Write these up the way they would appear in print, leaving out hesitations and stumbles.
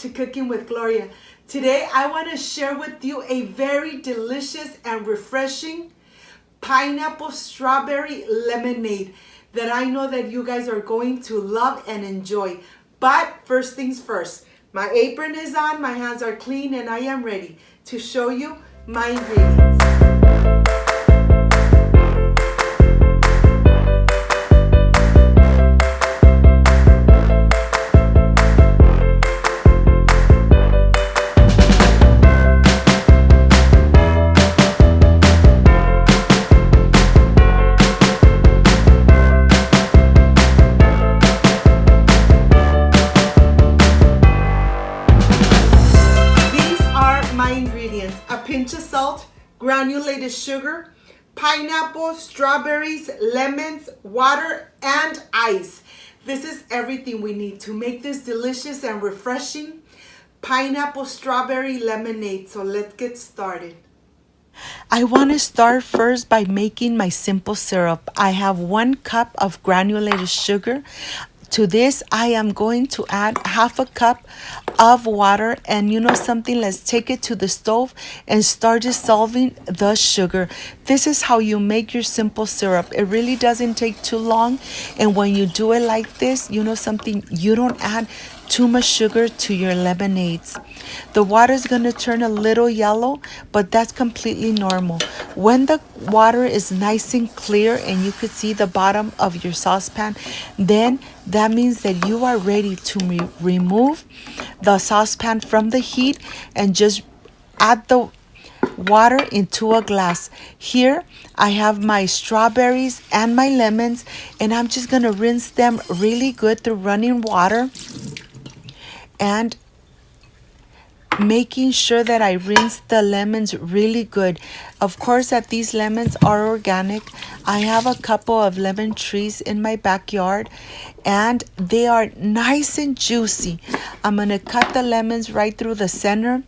to Cooking with Gloria. Today I want to share with you a very delicious and refreshing pineapple strawberry lemonade that I know that you guys are going to love and enjoy. But first things first, my apron is on, my hands are clean, and I am ready to show you my ingredients. A pinch of salt, granulated sugar, pineapple, strawberries, lemons, water, and ice. This is everything we need to make this delicious and refreshing pineapple strawberry lemonade. So let's get started. I want to start first by making my simple syrup. I have 1 cup of granulated sugar. To this, I am going to add 1/2 cup of water, and you know something, let's take it to the stove and start dissolving the sugar. This is how you make your simple syrup. It really doesn't take too long, and when you do it like this, you know something, you don't add too much sugar to your lemonades. The water is going to turn a little yellow, but that's completely normal. When the water is nice and clear and you could see the bottom of your saucepan, then that means that you are ready to remove the saucepan from the heat and just add the water into a glass. Here I have my strawberries and my lemons, and I'm just going to rinse them really good through running water, and making sure that I rinse the lemons really good. Of course, that these lemons are organic. I have a couple of lemon trees in my backyard, and they are nice and juicy. I'm going to cut the lemons right through the center,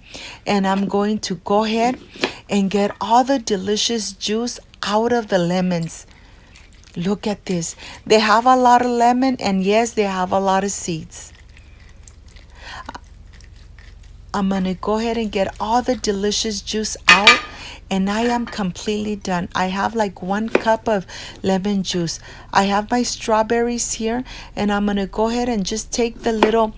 and I'm going to go ahead and get all the delicious juice out of the lemons. Look at this. They have a lot of lemon, and yes, they have a lot of seeds. I'm going to go ahead and get all the delicious juice out, and I am completely done. I have like 1 cup of lemon juice. I have my strawberries here, and I'm going to go ahead and just take the little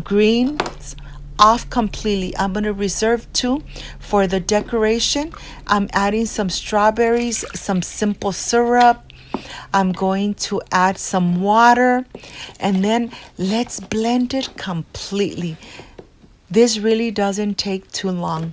greens off completely. I'm going to reserve 2 for the decoration. I'm adding some strawberries, some simple syrup. I'm going to add some water, and then let's blend it completely. This really doesn't take too long.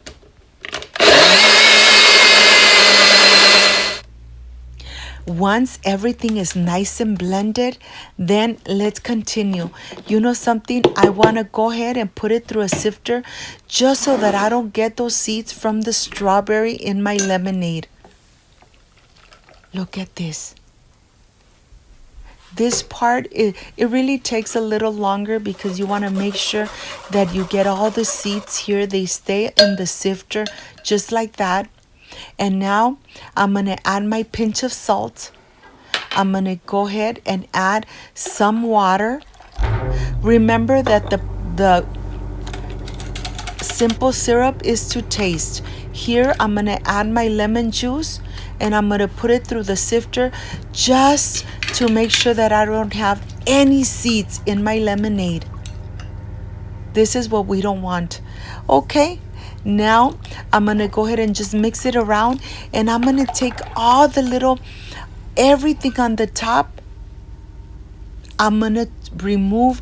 Once everything is nice and blended, then let's continue. You know something? I want to go ahead and put it through a sifter just so that I don't get those seeds from the strawberry in my lemonade. Look at this. This part, it really takes a little longer because you want to make sure that you get all the seeds here. They stay in the sifter just like that. And now I'm going to add my pinch of salt. I'm going to go ahead and add some water. Remember that the simple syrup is to taste. Here I'm going to add my lemon juice, and I'm going to put it through the sifter just to make sure that I don't have any seeds in my lemonade. This is what we don't want. Okay, now I'm going to go ahead and just mix it around, and I'm going to take all the everything on the top. I'm going to remove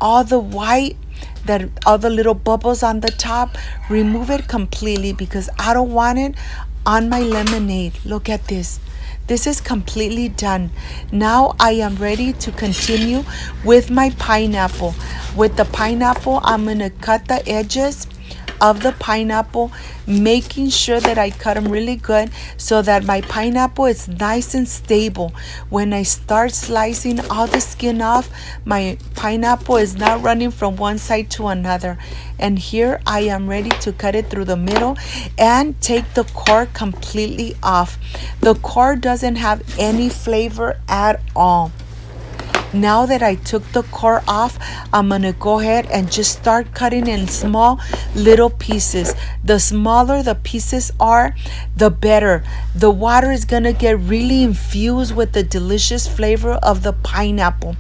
all the white, all the little bubbles on the top. Remove it completely because I don't want it on my lemonade. Look at this. This is completely done. Now I am ready to continue with my pineapple. With the pineapple, I'm going to cut the edges of the pineapple, making sure that I cut them really good so that my pineapple is nice and stable. When I start slicing all the skin off, my pineapple is not running from one side to another. And here I am ready to cut it through the middle and take the core completely off. The core doesn't have any flavor at all. Now that I took the core off, I'm gonna go ahead and just start cutting in small little pieces. The smaller the pieces are, the better. The water is gonna get really infused with the delicious flavor of the pineapple.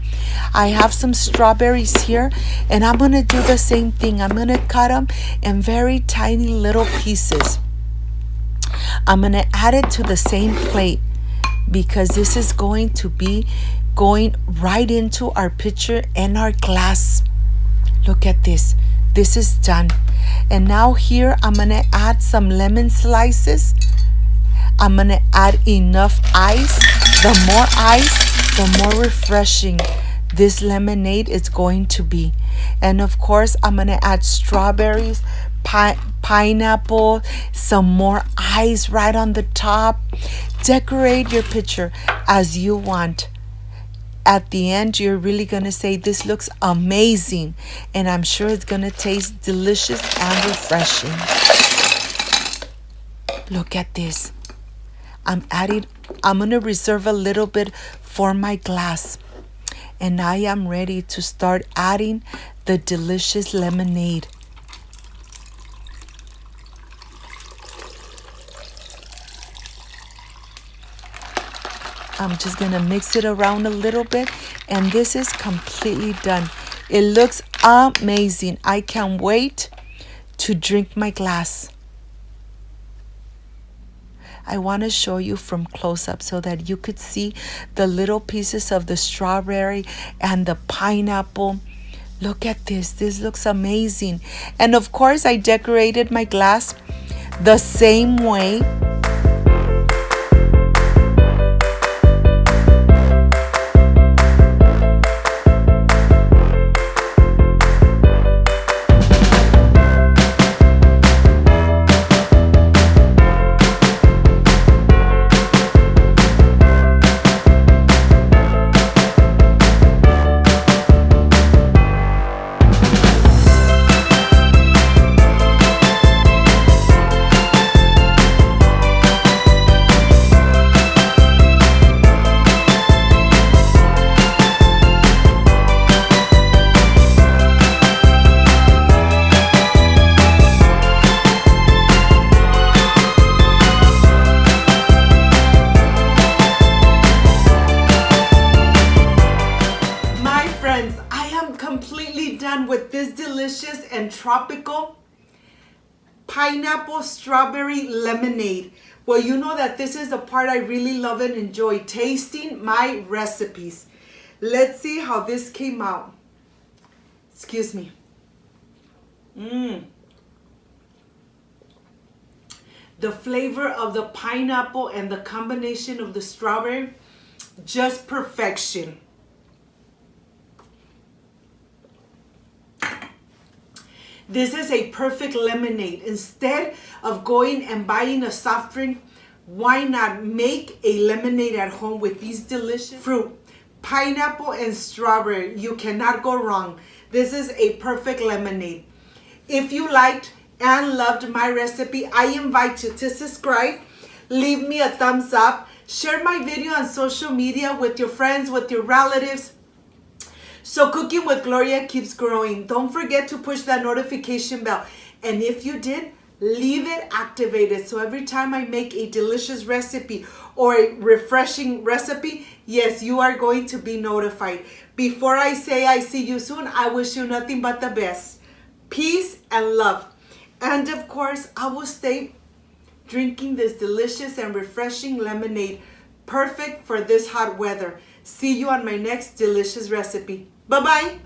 I have some strawberries here, and I'm gonna do the same thing. I'm gonna cut them in very tiny little pieces. I'm gonna add it to the same plate because this is going to be going right into our pitcher and our glass. Look at this. This is done. And now here I'm gonna add some lemon slices. I'm gonna add enough ice. The more ice, the more refreshing this lemonade is going to be. And of course, I'm gonna add strawberries, pineapple, some more ice right on the top. Decorate your pitcher as you want. At the end, you're really gonna say, this looks amazing, and I'm sure it's gonna taste delicious and refreshing. Look at this. I'm gonna reserve a little bit for my glass, and I am ready to start adding the delicious lemonade. I'm just gonna mix it around a little bit, and this is completely done. It looks amazing. I can't wait to drink my glass. I want to show you from close up so that you could see the little pieces of the strawberry and the pineapple. Look at this. This looks amazing. And of course, I decorated my glass the same way. Completely done with this delicious and tropical pineapple strawberry lemonade. Well, you know that this is the part I really love and enjoy, tasting my recipes. Let's see how this came out. Excuse me. The flavor of the pineapple and the combination of the strawberry, just perfection. This is a perfect lemonade. Instead of going and buying a soft drink, why not make a lemonade at home with these delicious fruit, pineapple and strawberry? You cannot go wrong. This is a perfect lemonade. If you liked and loved my recipe, I invite you to subscribe, leave me a thumbs up, share my video on social media with your friends, with your relatives, so Cooking with Gloria keeps growing. Don't forget to push that notification bell. And if you did, leave it activated. So every time I make a delicious recipe or a refreshing recipe, yes, you are going to be notified. Before I say I see you soon, I wish you nothing but the best. Peace and love. And of course, I will stay drinking this delicious and refreshing lemonade, perfect for this hot weather. See you on my next delicious recipe. Bye-bye.